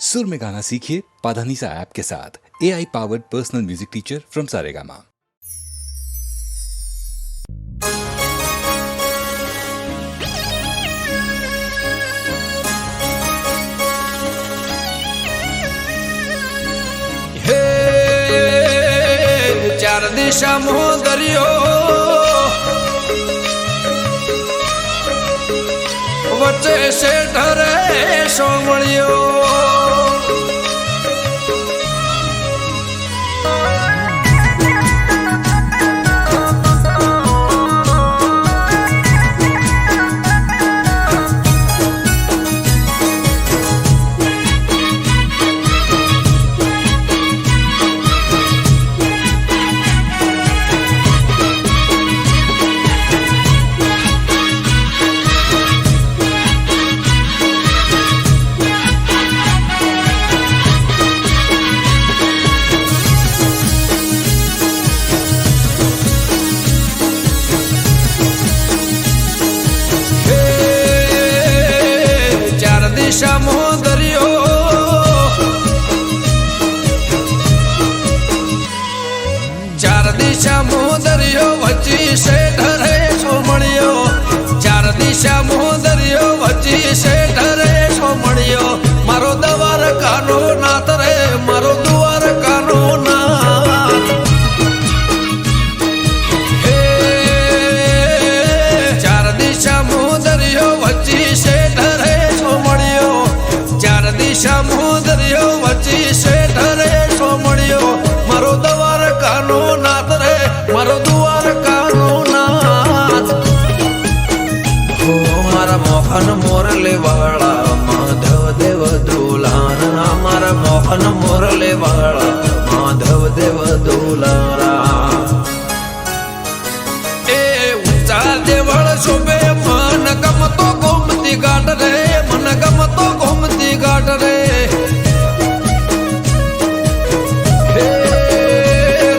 सुर में गाना सीखिए पाधानीसा ऐप के साथ। AI powered personal music teacher from Saregama. हे चार दिशा मोह दरियो वच्चे से ढरे सोमड़ियो दिशा मोह दरियो चार दिशा मोह दरियो वच्ची से ढरे सोमड़ियो चार दिशा मोह दरियो वच्ची से ढरे सोमड़ियो मारो दवार कानो नाथ रे मारो दुआर कानो नाथ हे चार दिशा मोह दरियो वच्ची से ढरे चार दिशा मोह दरियो वच्ची से ढरे सोमड़ियो मारो दवार कानो नाथ रे मारो दुआर कानो नाथ हो मारा मोहन मोरले वाला माधव देव दुलारा मारा मोहन मोरले वाला माधव देव दुलारा ए ऊंचा देवळ शोभे मन गमतो गोमती घाट रे मन गमतो गोमती घाट रे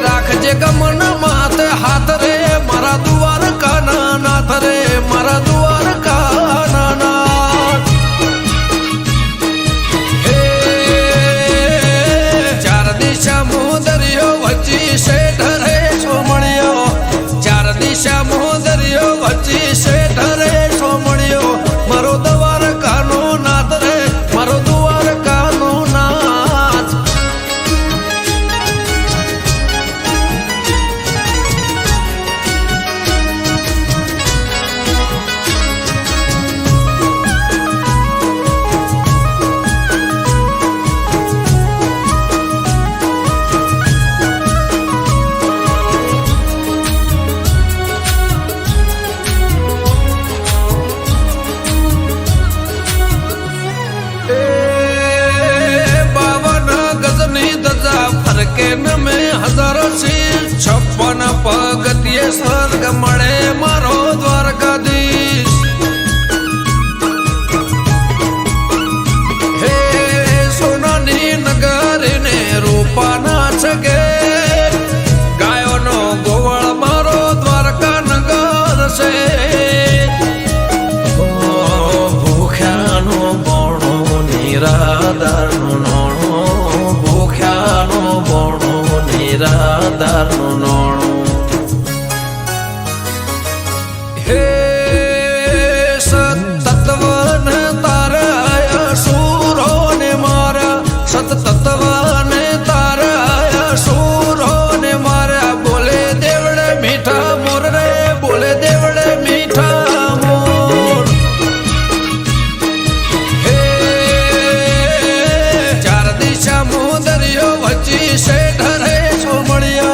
राखजे गमन मात हाथ रे मारा दुआर काना नाथ रे मारा दुआर काना नाथ चार दिशा मोह दरियो वच्ची से ढरे सोमड़ियो चार दिशा मोह दरियो वच्ची से ढरे सोमड़ियो मारो दवार कानो नाथ रे मारो दुआर कानो नाथ फरकेन में हजारों शील 56 पगतिये स्वर्ग मळे मारो द्वारकाधीश हे सोनानी नगर ने रूपा नाच गे गायो नो गोवळ मारो द्वारका नगर से भूख्यानो बोणो निराधार नोणो भूख्यानो बोणो निराधार नोणो हे सतत्वन ताराया सूरो ने मारा सतत्वन ताराया सूरो ने मारा बोले देवड़े मीठा मोर रे बोले देवड़े मीठा मोर हे चार दिशा मोह दरियो वच्ची से ढरे सोमड़ियो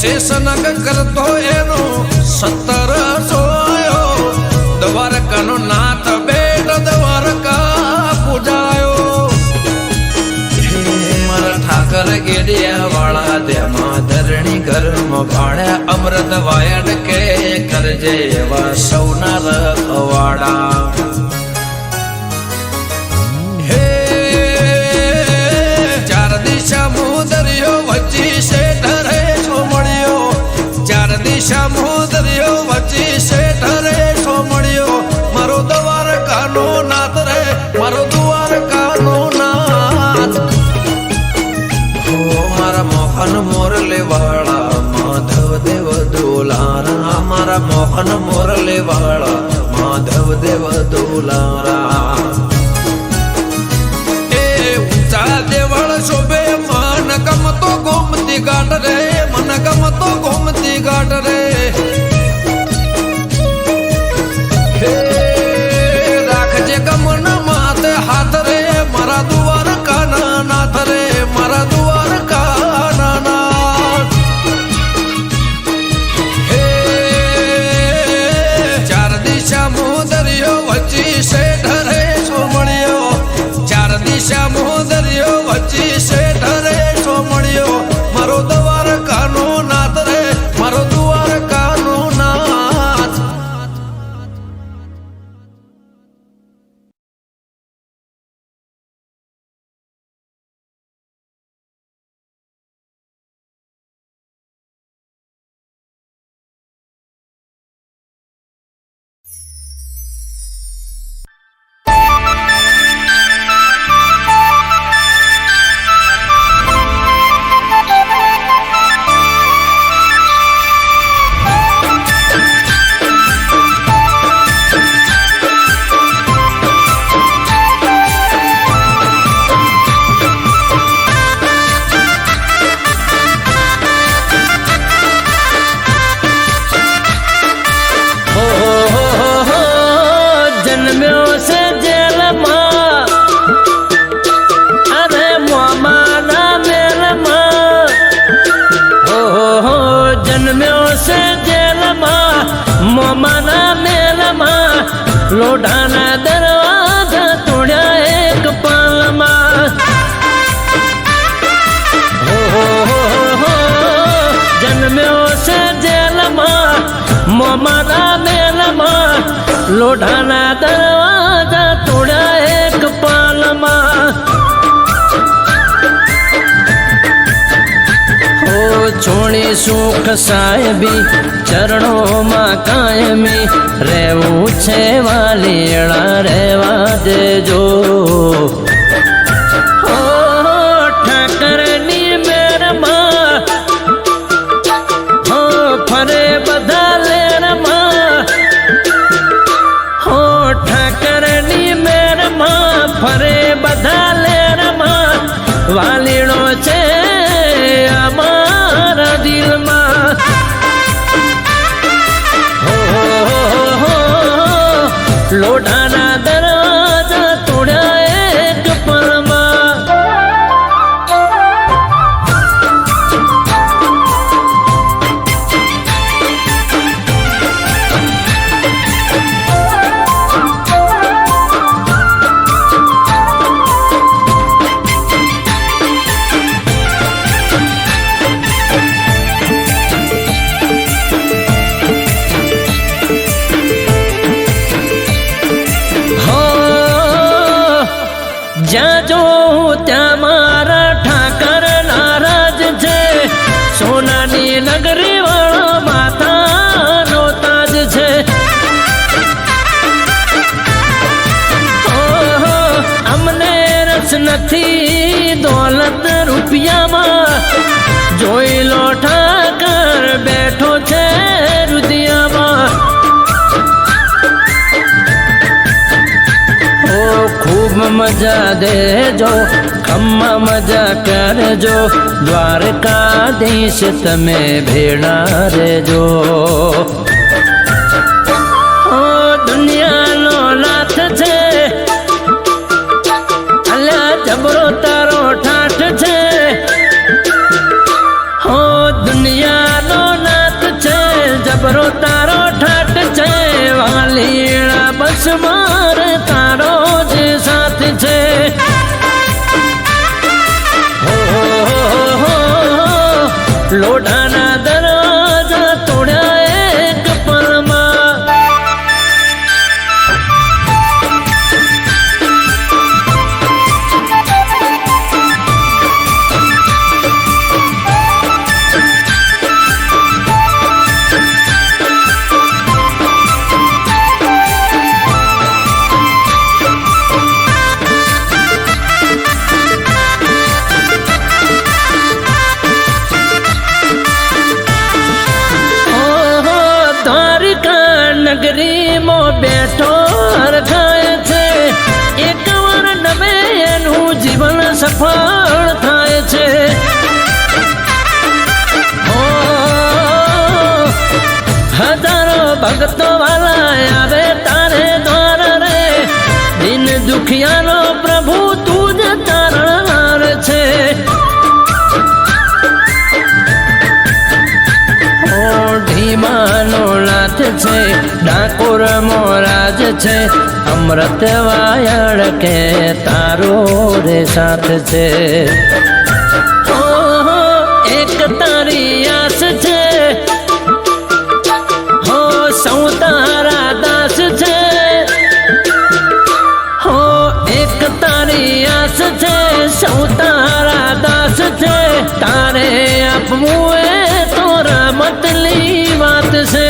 શેષનગ કરતો એનો 17 સોયો દ્વારકાનો નાથ બેટ દ્વારકા પૂજાયો મારા ઠાકર ગેડિયા વાળા તેમાં ધરણી ઘરમાં ભાણ્યા અમૃત વાયડ કે કરજે એવા સૌના રખવાડા દરિયો વચ્ચે શેઠ રે સોમળિયો 4 દિશા દરિયો વચ્ચે શેઠ રે સોમળિયો મારો દ્વારકાનો નાથ રે મારો દ્વારકાનો નાથ ઓ મારા મોહન મોરલે વાળા માધવ દેવ દુલારા મારા મોહન મોરલે વાળા માધવ દેવ દુલારા એ ઊંચા દેવળ શોભે મન ગમતો ગોમતી ઘાટ રે મન ગમતો ગોમતી ઘાટ રે રાખજે ગમન માથે હાથ રે મારા દ્વારકાના નાથ રે મારા દ્વારકાના નાથ ચાર દિશા દરિયો વચ્ચે શેઠ રે સોમળિયો 4 દિશા દરિયો વચ્ચે શેઠ રે સોમળિયો મારો દ્વારકાનો નાથ રે મારો દ્વારકાનો નાથ લોઢાના દરવાજા તોડ્યા એક પાલમાં જન્મ્યો છે જેલમાં મોમાના મેલમાં લોઢાના દરવાજા તોડ્યા એક પાલમાં છોડી સુખ સાહેબી ચરણોમાં કાયમી રહેવું છે વાલીડા રહેવા દેજો ઠાકરની મેરમાં ફરે બધા લેરમાં ઠાકરની મેરમાં ફરે બધા લેરમાં વાલીડો છે અમારા દિલમાં લોઢાના દરવાજા તોડ્યા એક પલમાં જ્યાં જો ત્યાં મારા ઠાકર નારાજ છે સોનાની નગરી વાળો માથાનો તાજ છે અમને રસ નથી દોલત રૂપિયામાં જોઈ લો ઠાકર બેઠો છે રુદિયામાં ખૂબ મજા દેજો ખમ્મા મજા કરજો દ્વારકાધીશ તમે ભેળા રેજો દુનિયાનો નાથ છે અલ્યા જબરો તારો ઠાઠ છે દુનિયાનો લોઢાના દરવાજા તોડ્યા એક પલમાં. નગરીમાં બેઠો હરખાય છે, એકવાર નવે એનું જીવન સફળ થાય છે. હજારો ભક્તો વાલા આવે તારે દ્વાર રે, દિન દુખિયાનો પ્રભુ તું જ તારણહાર છે. ઢીમાનો નાથ છે, ડાકોર મોરાજ છે, અમૃત વાયળ કે તારો રે સાથ છે. એક તારી આસ છે, હો સૌ તારા દાસ છે. હો એક તારી આસ છે, સૌ તારા દાસ છે. તારે આપવું એ તો રમતની વાત છે.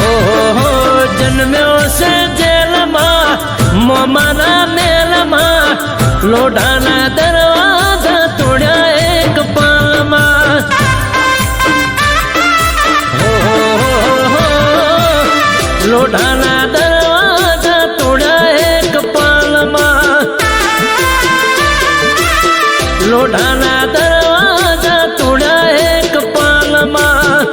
ઓહો જન્મ્યો છે જેલમાં, મોમાના મેલમાં, લોઢાના દરવાજા તોડ્યા એક પાલમાં. લોઢાના દરવાજા તોડ્યા એક પાલમાં. લોઢાના દરવાજા તોડ્યા એક પાલમાં.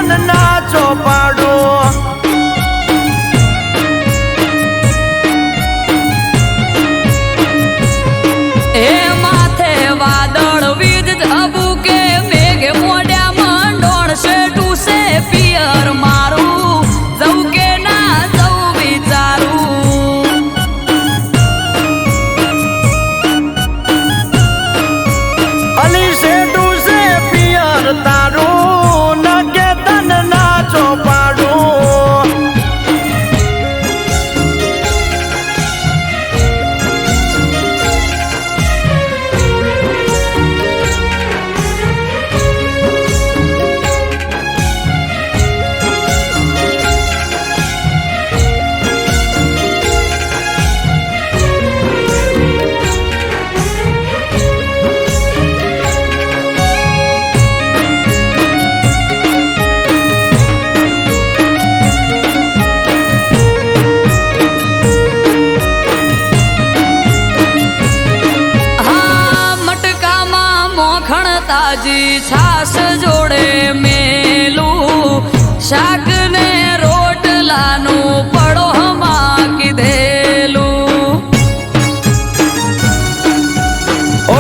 તન નાચો પાડું એ માથે વાદળ વીજ ધબુકે મેઘ મોઢ્યા મંડોળ છે ટૂસે પિયર મારું જવું કે ના જવું વિચારું અલી શેઠું છે પિયર તારું નગે તન નાચો પાડું તાજી છાસ જોડે મેલું શાક ને રોટલાનું પડોમાં કીધેલું ઓ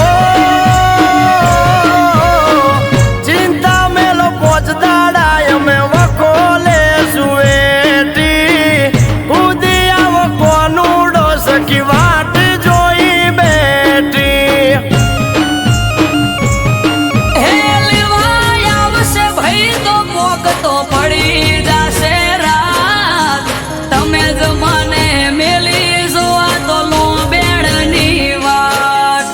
ચિંતા મેલો પોચ દાડા અમે વખોલે સુએટી ઉદી આવો કોનુડો સખી વાટ જોઈ બેઠી તો પડી જશે રાત તમે જ મને મેલી જોવા તો લો બેડની વાત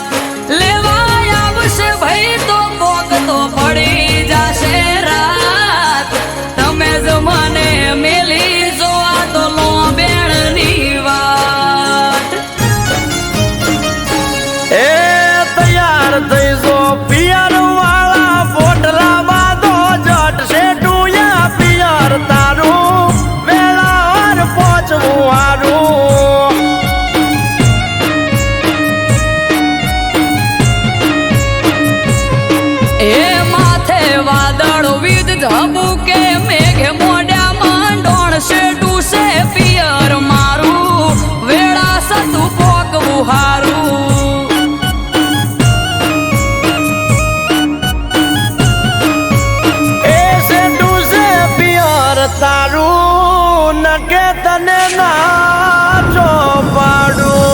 લેવા આવશે ભાઈ તો પોક તો પડી જશે રાત તમે જ મને મેલી જોવા તો લો બેડની વાત એ તૈયાર થઈ જો પિયર વાળા પોટલા બાંધો જટ શેઠું પિયર તારું વેળાવાર પહોંચવું હારું એ માથે વાદળ વીજ ધબુકે મેઘ મોઢ્યા મંડોળ છે ટૂસે પિયર મારું વેળા સતું પોકવું હારું તારું નકે તને નાચો પાડું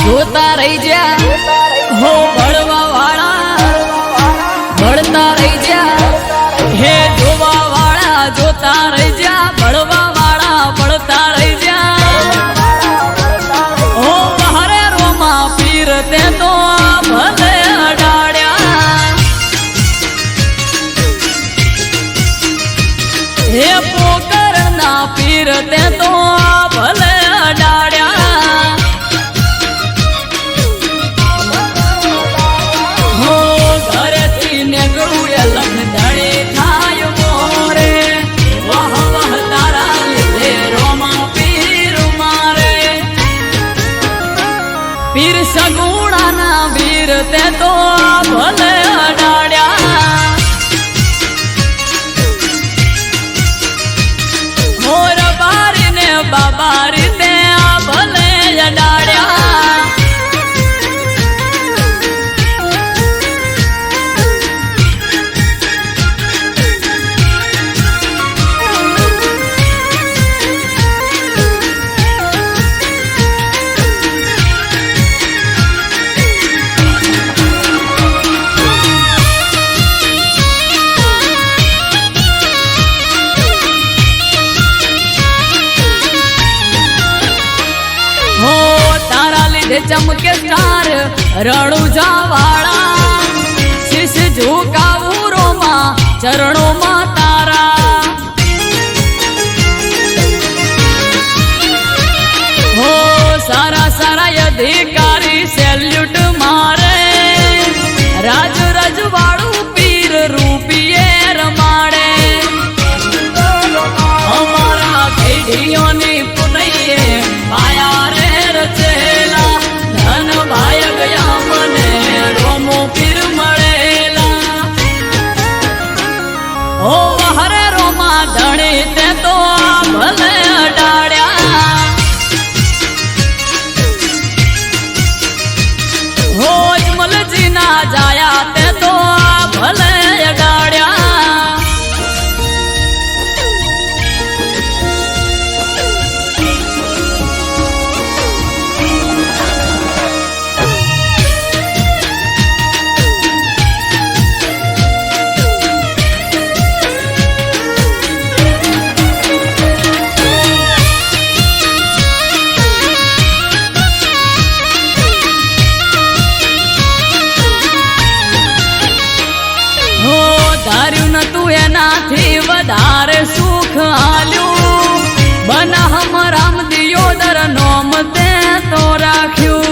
જોતા રહી જા હો ભળવા વાળા ભળતા રહી જા હે જોવા વાળા જોતા રહી જા ભળવા વાળા ભળતા રહી જા હો બહારે રોમા પીર તે તો ભલે અડાડ્યા હે પોકર ના પીર તે તો ભલે અડાડ્યા પીર સગુણા ના વીર તે તો ભલે અડાડ્યા મોર બારી ને માથે ચમકે સ્ટાર રણુજા વાળા શીશ ઝુકાવું રોમાં ચરણોમાં તારા હો સારા સારા અધિકારી સેલ્યુટ મારે રાજ રજવાડું પીર રૂપિયે રમાડે અમારા પેઢીઓની પુનૈયે પાયા રે રચેલા ધન ભાય ગયા મને રોમો પીર મળેલા ઓ હરે રોમા ધણી તે તો આ ભલે અડાડ્યા હોજ મલજી ના જાયા તે તો આ ભલે અડાડ્યા ધાર્યું નતું એનાથી વધારે સુખ આલ્યું બનાહમ રામ દિયોદર નોમ તે તો રાખ્યું